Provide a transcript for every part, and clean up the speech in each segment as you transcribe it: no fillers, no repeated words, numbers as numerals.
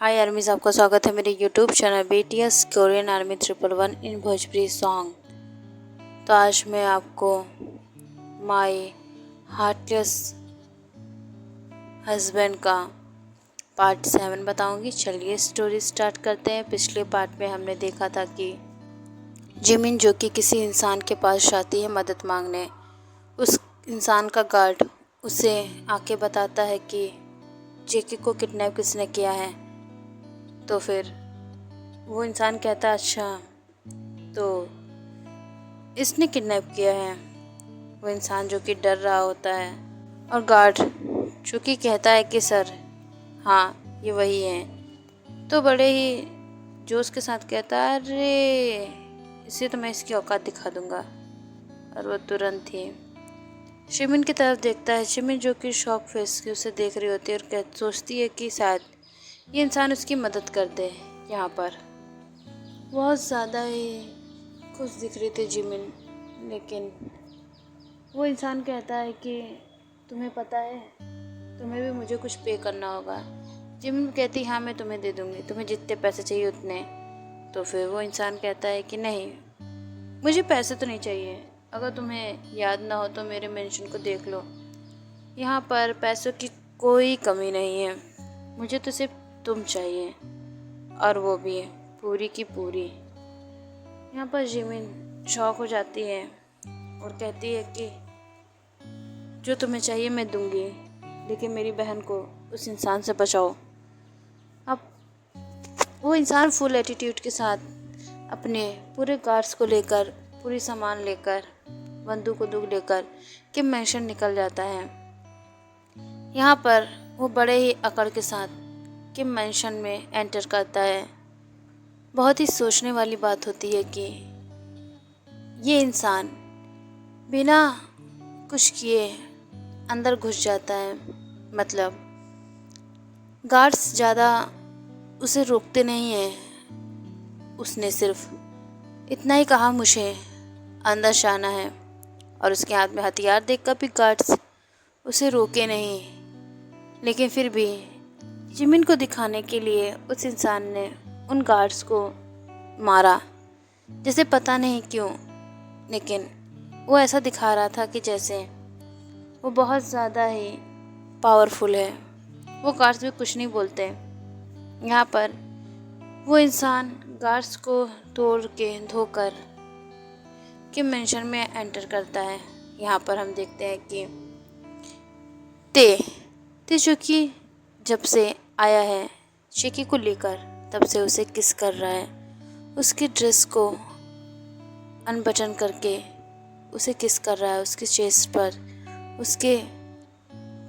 हाय आर्मीज, आपका स्वागत है मेरे YouTube channel BTS Korean army 111 इन भोजपुरी सॉन्ग। तो आज मैं आपको माय हार्टलेस हस्बैंड का पार्ट 7 बताऊंगी। चलिए स्टोरी स्टार्ट करते हैं। पिछले पार्ट में हमने देखा था कि जिमिन जो कि किसी इंसान के पास जाती है मदद मांगने, उस इंसान का गार्ड उसे आके बताता है कि जेकी को किडनैप किसने किया है। तो फिर वो इंसान कहता है अच्छा तो इसने किडनैप किया है। वो इंसान जो कि डर रहा होता है और गार्ड जो कि कहता है कि सर हाँ ये वही है। तो बड़े ही जोश के साथ कहता है अरे इसे तो मैं इसकी औकात दिखा दूंगा। और वो तुरंत ही शिमिन की तरफ देखता है। शिमिन जो कि शॉक फेस की उसे देख रही होती है और सोचती है कि शायद ये इंसान उसकी मदद कर दे। यहाँ पर बहुत ज़्यादा ही खुश दिख रही थी जिमिन, लेकिन वो इंसान कहता है कि तुम्हें पता है तुम्हें भी मुझे कुछ पे करना होगा। जिमिन कहती हाँ मैं तुम्हें दे दूँगी, तुम्हें जितने पैसे चाहिए उतने। तो फिर वो इंसान कहता है कि नहीं मुझे पैसे तो नहीं चाहिए, अगर तुम्हें याद ना हो तो मेरे मेंशन को देख लो, यहाँ पर पैसों की कोई कमी नहीं है, मुझे तो सिर्फ तुम चाहिए और वो भी है पूरी की पूरी। यहाँ पर जिमिन शॉक हो जाती है और कहती है कि जो तुम्हें चाहिए मैं दूंगी, लेकिन मेरी बहन को उस इंसान से बचाओ। अब वो इंसान फुल एटीट्यूड के साथ अपने पूरे गार्ड्स को लेकर, पूरी सामान लेकर, बंदूक लेकर किम मैंशन निकल जाता है। यहाँ पर वो बड़े ही अकड़ के साथ किम मैंशन में एंटर करता है। बहुत ही सोचने वाली बात होती है कि ये इंसान बिना कुछ किए अंदर घुस जाता है। मतलब गार्ड्स ज़्यादा उसे रोकते नहीं हैं, उसने सिर्फ इतना ही कहा मुझे अंदर जाना है, और उसके हाथ में हथियार देखकर भी गार्ड्स उसे रोके नहीं। लेकिन फिर भी जिमिन को दिखाने के लिए उस इंसान ने उन गार्ड्स को मारा, जैसे पता नहीं क्यों, लेकिन वो ऐसा दिखा रहा था कि जैसे वो बहुत ज़्यादा ही पावरफुल है। वो गार्ड्स भी कुछ नहीं बोलते। यहाँ पर वो इंसान गार्ड्स को तोड़ के धोकर किम मेंशन में एंटर करता है। यहाँ पर हम देखते हैं कि ते जो कि जब से आया है शेकी को लेकर तब से उसे किस कर रहा है, उसकी ड्रेस को अनबटन करके उसे किस कर रहा है, उसके चेस्ट पर, उसके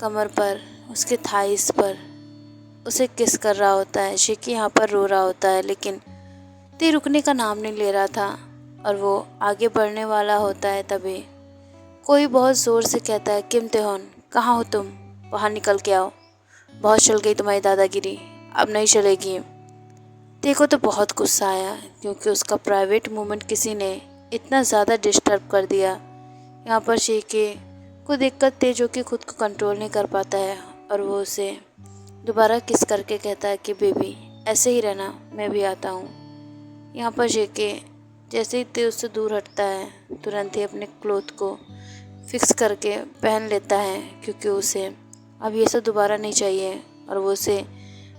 कमर पर, उसके थाइस पर उसे किस कर रहा होता है। शेकी यहाँ पर रो रहा होता है, लेकिन ते रुकने का नाम नहीं ले रहा था और वो आगे बढ़ने वाला होता है। तभी कोई बहुत ज़ोर से कहता है किम तेहन कहाँ हो तुम, बाहर निकल के आओ, बहुत चल गई तुम्हारी दादागिरी, अब नहीं चलेगी। ते को तो बहुत गुस्सा आया क्योंकि उसका प्राइवेट मोमेंट किसी ने इतना ज़्यादा डिस्टर्ब कर दिया। यहाँ पर शेके को देखकर ते जो कि खुद को कंट्रोल नहीं कर पाता है और वो उसे दोबारा किस करके कहता है कि बेबी ऐसे ही रहना, मैं भी आता हूँ। यहाँ पर शेके जैसे ही ते उससे दूर हटता है तुरंत ही अपने क्लोथ को फिक्स करके पहन लेता है, क्योंकि उसे अब ये सब दोबारा नहीं चाहिए और वो उसे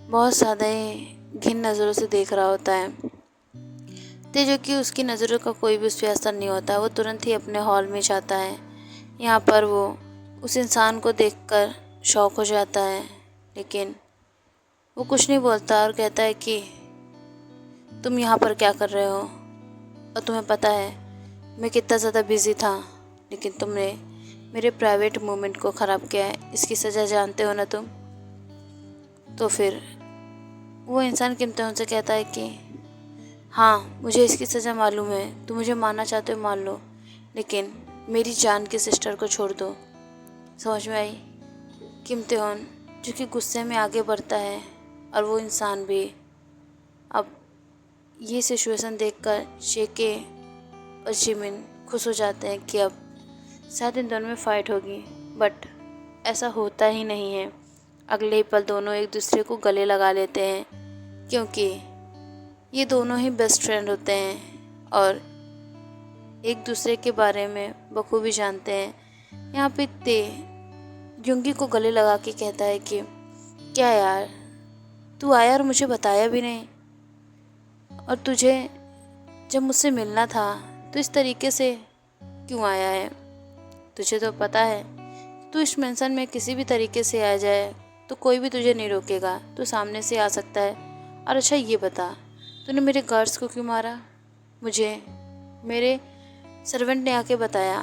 बहुत ज़्यादा ही घिन नज़रों से देख रहा होता है। ते जो कि उसकी नज़रों का कोई भी उस पर असर नहीं होता, वो तुरंत ही अपने हॉल में जाता है। यहाँ पर वो उस इंसान को देखकर शॉक हो जाता है, लेकिन वो कुछ नहीं बोलता और कहता है कि तुम यहाँ पर क्या कर रहे हो, और तुम्हें पता है मैं कितना ज़्यादा बिज़ी था, लेकिन तुमने मेरे प्राइवेट मोमेंट को ख़राब किया है, इसकी सज़ा जानते हो ना तुम। तो फिर वो इंसान किम तेहन से कहता है कि हाँ मुझे इसकी सज़ा मालूम है, तुम मुझे मारना चाहते हो मान लो, लेकिन मेरी जान की सिस्टर को छोड़ दो। समझ में आई? किम तेहन जो कि गुस्से में आगे बढ़ता है और वो इंसान भी। अब ये सिचुएशन देखकर शेके और जिमिन खुश हो जाते हैं कि अब शायद इन दोनों में फ़ाइट होगी, बट ऐसा होता ही नहीं है। अगले ही पल दोनों एक दूसरे को गले लगा लेते हैं। क्योंकि ये दोनों ही बेस्ट फ्रेंड होते हैं और एक दूसरे के बारे में बखूबी जानते हैं। यहाँ पे ते युंगी को गले लगा के कहता है कि क्या यार, तू आया और मुझे बताया भी नहीं, और तुझे जब मुझसे मिलना था तो इस तरीके से क्यों आया है? तुझे तो पता है तू इस मेंशन में किसी भी तरीके से आ जाए तो कोई भी तुझे नहीं रोकेगा, तू सामने से आ सकता है। और अच्छा ये बता, तूने मेरे गार्ड्स को क्यों मारा? मुझे मेरे सर्वेंट ने आके बताया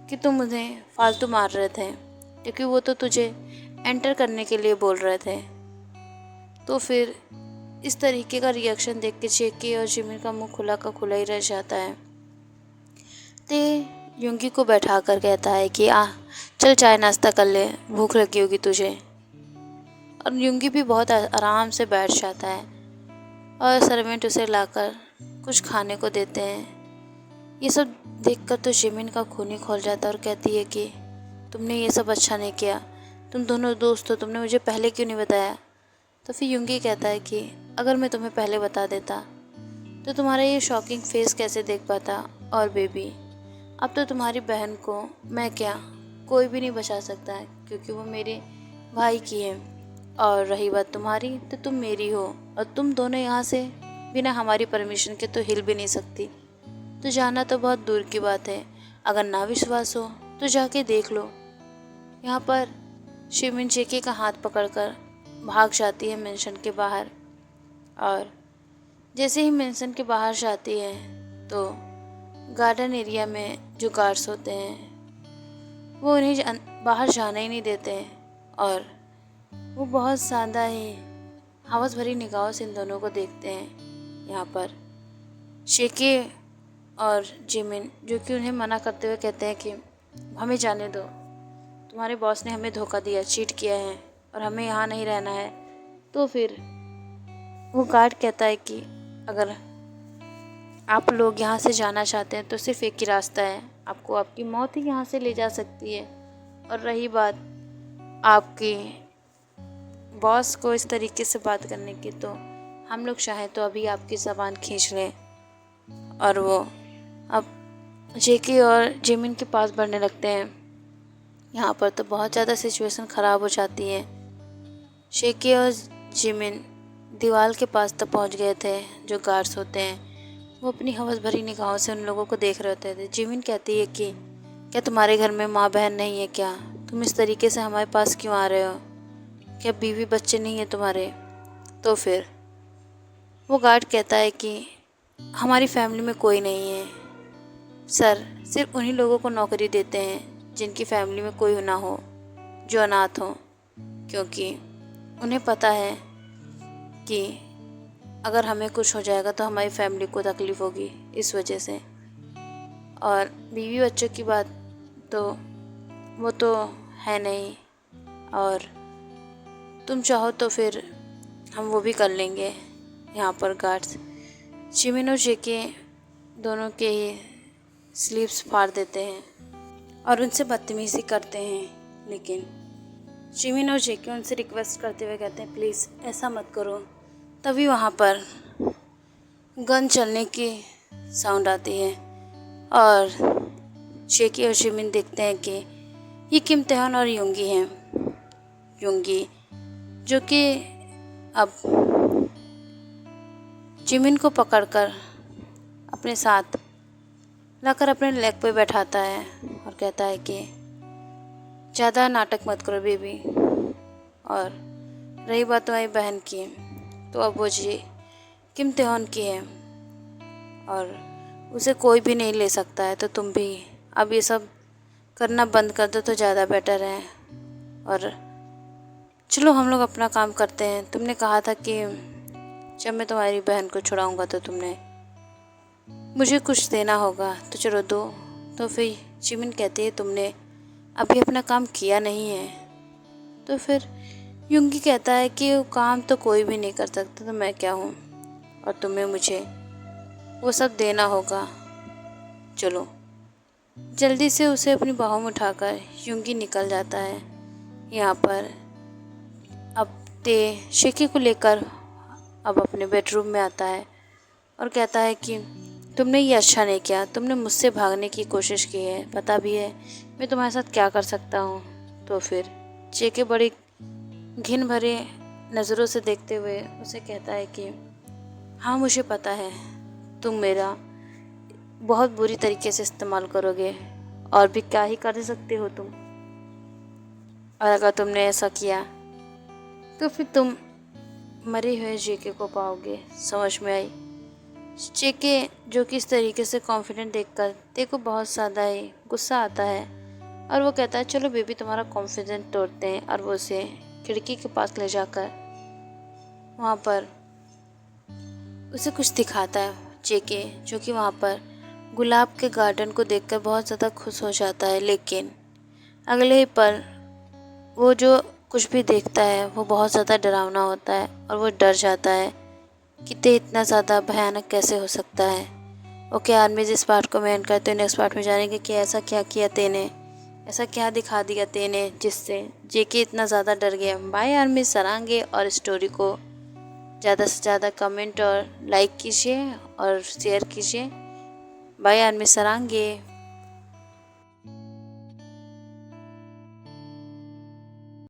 कि तुम उन्हें फालतू मार रहे थे क्योंकि वो तो तुझे एंटर करने के लिए बोल रहे थे। तो फिर इस तरीके का रिएक्शन देख के चेकी और जिमिन का मुंह खुला का खुला ही रह जाता है। ते युंगी को बैठा कर कहता है कि चल चाय नाश्ता कर ले, भूख लगी होगी तुझे। और युंगी भी बहुत आराम से बैठ जाता है और सर्वेंट उसे लाकर कुछ खाने को देते हैं। ये सब देखकर तो जिमिन का खून ही खोल जाता है और कहती है कि तुमने ये सब अच्छा नहीं किया, तुम दोनों दोस्त हो, तुमने मुझे पहले क्यों नहीं बताया? तो फिर युंगी कहता है कि अगर मैं तुम्हें पहले बता देता तो तुम्हारा ये शॉकिंग फेस कैसे देख पाता। और बेबी, अब तो तुम्हारी बहन को मैं क्या कोई भी नहीं बचा सकता है क्योंकि वो मेरे भाई की है। और रही बात तुम्हारी, तो तुम मेरी हो और तुम दोनों यहाँ से बिना हमारी परमिशन के तो हिल भी नहीं सकती। तो जाना तो बहुत दूर की बात है, अगर ना विश्वास हो तो जाके देख लो। यहाँ पर शिमिन जेके का हाथ पकड़कर भाग जाती है मेंशन के बाहर। और जैसे ही मेंशन के बाहर जाती है तो गार्डन एरिया में जो गार्ड्स होते हैं वो उन्हें बाहर जाने ही नहीं देते हैं और वो बहुत ज़्यादा ही हवस भरी निगाहों से इन दोनों को देखते हैं। यहाँ पर शेके और जिमिन जो कि उन्हें मना करते हुए कहते हैं कि हमें जाने दो, तुम्हारे बॉस ने हमें धोखा दिया, चीट किया है और हमें यहाँ नहीं रहना है। तो फिर वो गार्ड कहता है कि अगर आप लोग यहाँ से जाना चाहते हैं तो सिर्फ एक ही रास्ता है, आपको आपकी मौत ही यहाँ से ले जा सकती है। और रही बात आपके बॉस को इस तरीके से बात करने की, तो हम लोग चाहें तो अभी आपकी ज़बान खींच लें। और वो अब जेके और जिमिन के पास बढ़ने लगते हैं। यहाँ पर तो बहुत ज़्यादा सिचुएशन ख़राब हो जाती है। शेके और जिमिन दीवार के पास तक पहुँच गए थे। जो गार्ड्स होते हैं वो अपनी हवस भरी निगाहों से उन लोगों को देख रहे होते थे। जिमिन कहती है कि क्या तुम्हारे घर में माँ बहन नहीं है क्या? तुम इस तरीके से हमारे पास क्यों आ रहे हो? क्या बीवी बच्चे नहीं हैं तुम्हारे? तो फिर वो गार्ड कहता है कि हमारी फैमिली में कोई नहीं है सर, सिर्फ उन्हीं लोगों को नौकरी देते हैं जिनकी फैमिली में कोई ना हो, जो अनाथ हो, क्योंकि उन्हें पता है कि अगर हमें कुछ हो जाएगा तो हमारी फैमिली को तकलीफ़ होगी, इस वजह से। और बीवी बच्चों की बात तो वो तो है नहीं, और तुम चाहो तो फिर हम वो भी कर लेंगे। यहाँ पर गार्ड्स जिमिन और जेके दोनों के ही स्लीव्स फाड़ देते हैं और उनसे बदतमीज़ी करते हैं। लेकिन जिमिन और जेके उनसे रिक्वेस्ट करते हुए कहते हैं प्लीज़ ऐसा मत करो। तभी वहाँ पर गन चलने की साउंड आती है और जेके और जिमिन देखते हैं कि ये किम तेहन और युंगी हैं। युंगी जो कि अब जिमिन को पकड़कर अपने साथ लाकर अपने लेग पे बैठाता है और कहता है कि ज़्यादा नाटक मत करो बेबी। और रही बात तुम्हारी बहन की, तो अब वो जी किम तेहन की है और उसे कोई भी नहीं ले सकता है, तो तुम भी अब ये सब करना बंद कर दो तो ज़्यादा बेटर है। और चलो हम लोग अपना काम करते हैं। तुमने कहा था कि जब मैं तुम्हारी बहन को छुड़ाऊंगा तो तुमने मुझे कुछ देना होगा, तो चलो दो। तो फिर जिमिन कहती है तुमने अभी अपना काम किया नहीं है। तो फिर युंगी कहता है कि वो काम तो कोई भी नहीं कर सकता, तो मैं क्या हूँ, और तुम्हें मुझे वो सब देना होगा। चलो। जल्दी से उसे अपनी बाहों में उठाकर युंगी निकल जाता है। यहाँ पर अब ते शेकी को लेकर अब अपने बेडरूम में आता है और कहता है कि तुमने ये अच्छा नहीं किया, तुमने मुझसे भागने की कोशिश की है, पता भी है मैं तुम्हारे साथ क्या कर सकता हूँ। तो फिर जेके बड़ी घिन भरे नज़रों से देखते हुए उसे कहता है कि हाँ मुझे पता है तुम मेरा बहुत बुरी तरीके से इस्तेमाल करोगे, और भी क्या ही कर सकते हो तुम, और अगर तुमने ऐसा किया तो फिर तुम मरे हुए जेके को पाओगे। समझ में आई? जेके जो कि इस तरीके से कॉन्फिडेंट देखकर तेरे को बहुत ज़्यादा ही गुस्सा आता है और वो कहता है चलो बेबी तुम्हारा कॉन्फिडेंस तोड़ते हैं, और वो उसे खिड़की के पास ले जाकर वहाँ पर उसे कुछ दिखाता है। जेके जो कि वहाँ पर गुलाब के गार्डन को देखकर बहुत ज़्यादा खुश हो जाता है, लेकिन अगले ही पल वो जो कुछ भी देखता है वो बहुत ज़्यादा डरावना होता है और वो डर जाता है कि ते इतना ज़्यादा भयानक कैसे हो सकता है। ओके आर्मी, जिस पार्ट को मैं एंड करते हैं नेक्स्ट पार्ट में जानेंगे कि ऐसा क्या किया तेने, ऐसा क्या दिखा दिया तेने जिससे जेके इतना ज़्यादा डर गया। बाय आर्मी सरांगे, और स्टोरी को ज़्यादा से ज़्यादा कमेंट और लाइक कीजिए और शेयर कीजिए। बाय आर्मी सरांगे।